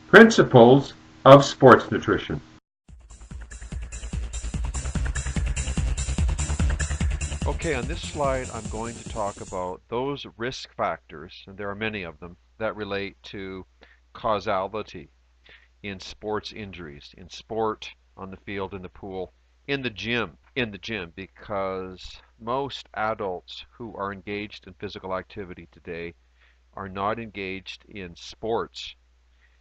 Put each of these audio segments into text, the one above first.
Principles of sports nutrition. Okay, on this slide, I'm going to talk about those risk factors, and there are many of them, that relate to causality in sports injuries, in sport, on the field, in the pool, in the gym, because most adults who are engaged in physical activity today are not engaged in sports,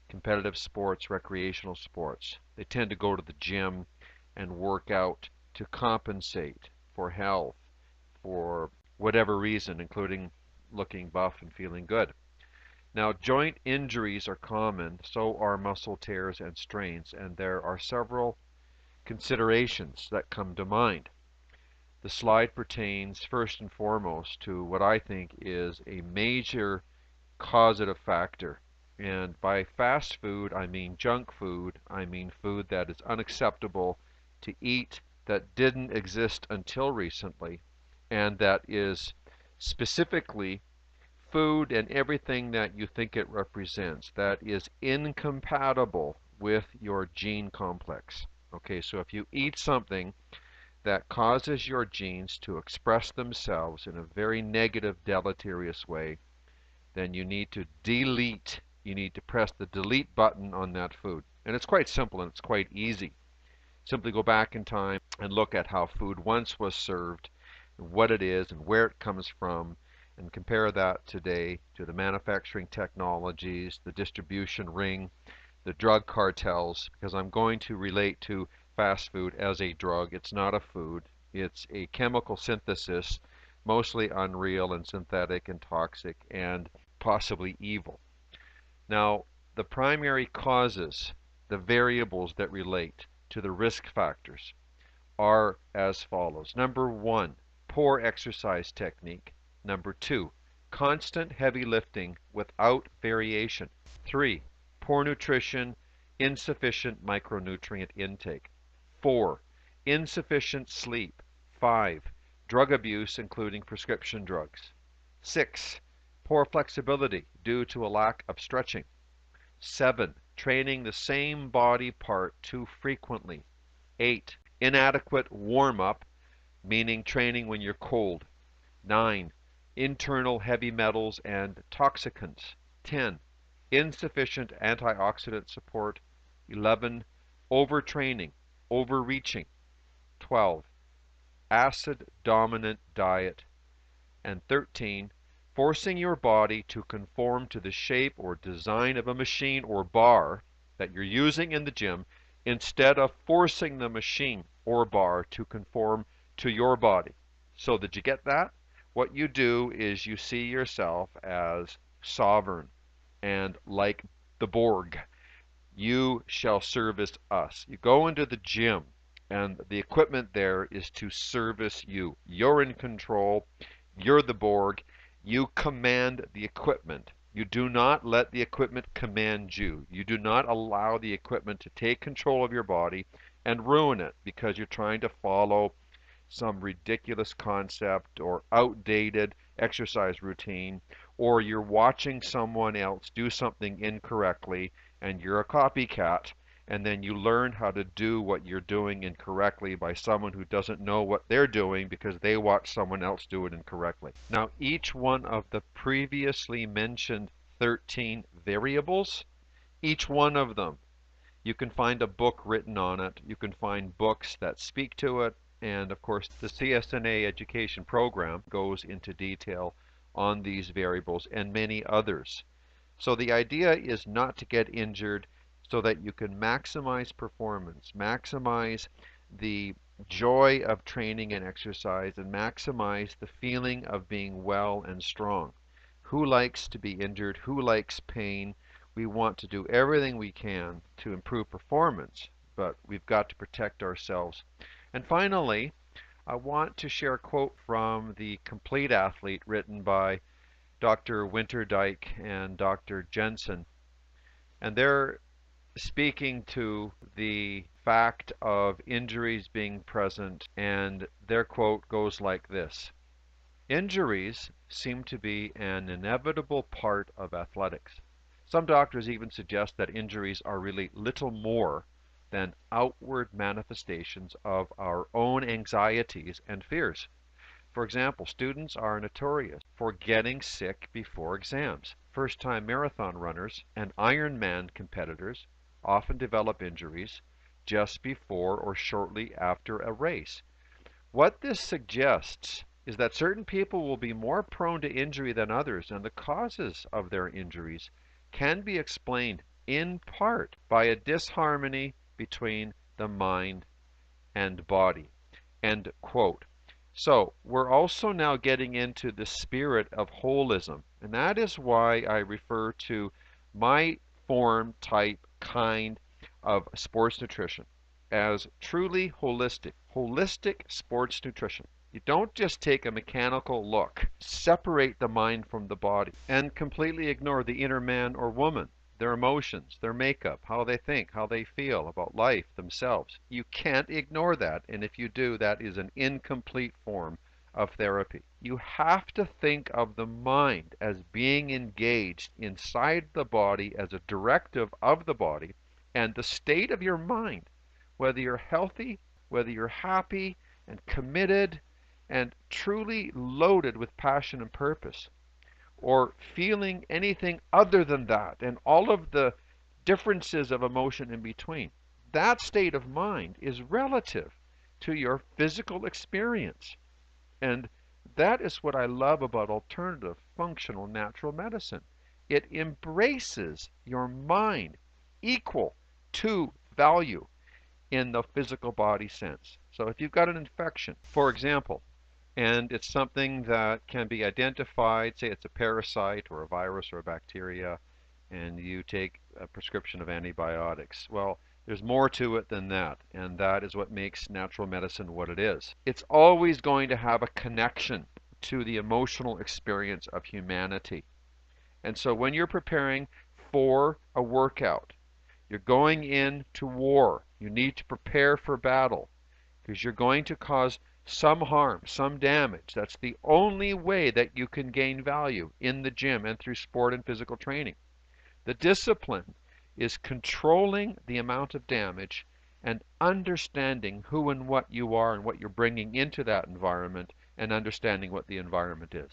competitive sports, recreational sports. They tend to go to the gym and work out to compensate for health, for whatever reason, including looking buff and feeling good. Now, joint injuries are common, so are muscle tears and strains, and there are several considerations that come to mind. The slide pertains first and foremost to what I think is a major causative factor. And by fast food, I mean junk food. I mean food that is unacceptable to eat, that didn't exist until recently, and that is specifically food and everything that you think it represents that is incompatible with your gene complex. Okay, so if you eat something that causes your genes to express themselves in a very negative, deleterious way, then you need to delete. You need to press the delete button on that food. And it's quite simple and it's quite easy. Simply go back in time and look at how food once was served, and what it is and where it comes from, and compare that today to the manufacturing technologies, the distribution ring, the drug cartels, because I'm going to relate to fast food as a drug. It's not a food. It's a chemical synthesis, mostly unreal and synthetic and toxic and possibly evil. Now, the primary causes, the variables that relate to the risk factors, are as follows. Number one, poor exercise technique. Number two, constant heavy lifting without variation. Three, poor nutrition, insufficient micronutrient intake. Four, insufficient sleep. Five, drug abuse, including prescription drugs. Six, poor flexibility due to a lack of stretching. Seven, training the same body part too frequently. Eight, inadequate warm-up, meaning training when you're cold. 9. Internal heavy metals and toxicants. 10. Insufficient antioxidant support. 11. Overtraining, overreaching. 12. Acid-dominant diet. And 13. Forcing your body to conform to the shape or design of a machine or bar that you're using in the gym instead of forcing the machine or bar to conform to your body. So did you get that? What you do is you see yourself as sovereign and like the Borg. You shall service us. You go into the gym and the equipment there is to service you. You're in control. You're the Borg. You command the equipment. You do not let the equipment command you. You do not allow the equipment to take control of your body and ruin it because you're trying to follow some ridiculous concept or outdated exercise routine, or you're watching someone else do something incorrectly and you're a copycat, and then you learn how to do what you're doing incorrectly by someone who doesn't know what they're doing because they watch someone else do it incorrectly. Now, each one of the previously mentioned 13 variables, each one of them, you can find a book written on it. You can find books that speak to it. And of course, the CSNA education program goes into detail on these variables and many others. So the idea is not to get injured so that you can maximize performance, maximize the joy of training and exercise, and maximize the feeling of being well and strong. Who likes to be injured? Who likes pain? We want to do everything we can to improve performance, but we've got to protect ourselves. And finally, I want to share a quote from The Complete Athlete written by Dr. Winterdyke and Dr. Jensen. And they're speaking to the fact of injuries being present, and their quote goes like this: Injuries seem to be an inevitable part of athletics. Some doctors even suggest that injuries are really little more than outward manifestations of our own anxieties and fears. For example, students are notorious for getting sick before exams. First-time marathon runners and Ironman competitors often develop injuries just before or shortly after a race. What this suggests is that certain people will be more prone to injury than others, and the causes of their injuries can be explained in part by a disharmony between the mind and body. End quote. So we're also now getting into the spirit of holism, and that is why I refer to my form, type, kind of sports nutrition as truly holistic. Holistic sports nutrition. You don't just take a mechanical look, separate the mind from the body, and completely ignore the inner man or woman, their emotions, their makeup, how they think, how they feel about life, themselves. You can't ignore that, and if you do, that is an incomplete form of therapy. You have to think of the mind as being engaged inside the body as a directive of the body, and the state of your mind, whether you're healthy, whether you're happy and committed and truly loaded with passion and purpose, or feeling anything other than that, and all of the differences of emotion in between. That state of mind is relative to your physical experience. And that is what I love about alternative functional natural medicine. It embraces your mind equal to value in the physical body sense. So if you've got an infection, for example, and it's something that can be identified, say it's a parasite or a virus or a bacteria, and you take a prescription of antibiotics. Well, there's more to it than that, and that is what makes natural medicine what it is. It's always going to have a connection to the emotional experience of humanity. And so when you're preparing for a workout, you're going into war, you need to prepare for battle, because you're going to cause some harm, some damage. That's the only way that you can gain value in the gym and through sport and physical training. The discipline is controlling the amount of damage and understanding who and what you are and what you're bringing into that environment and understanding what the environment is.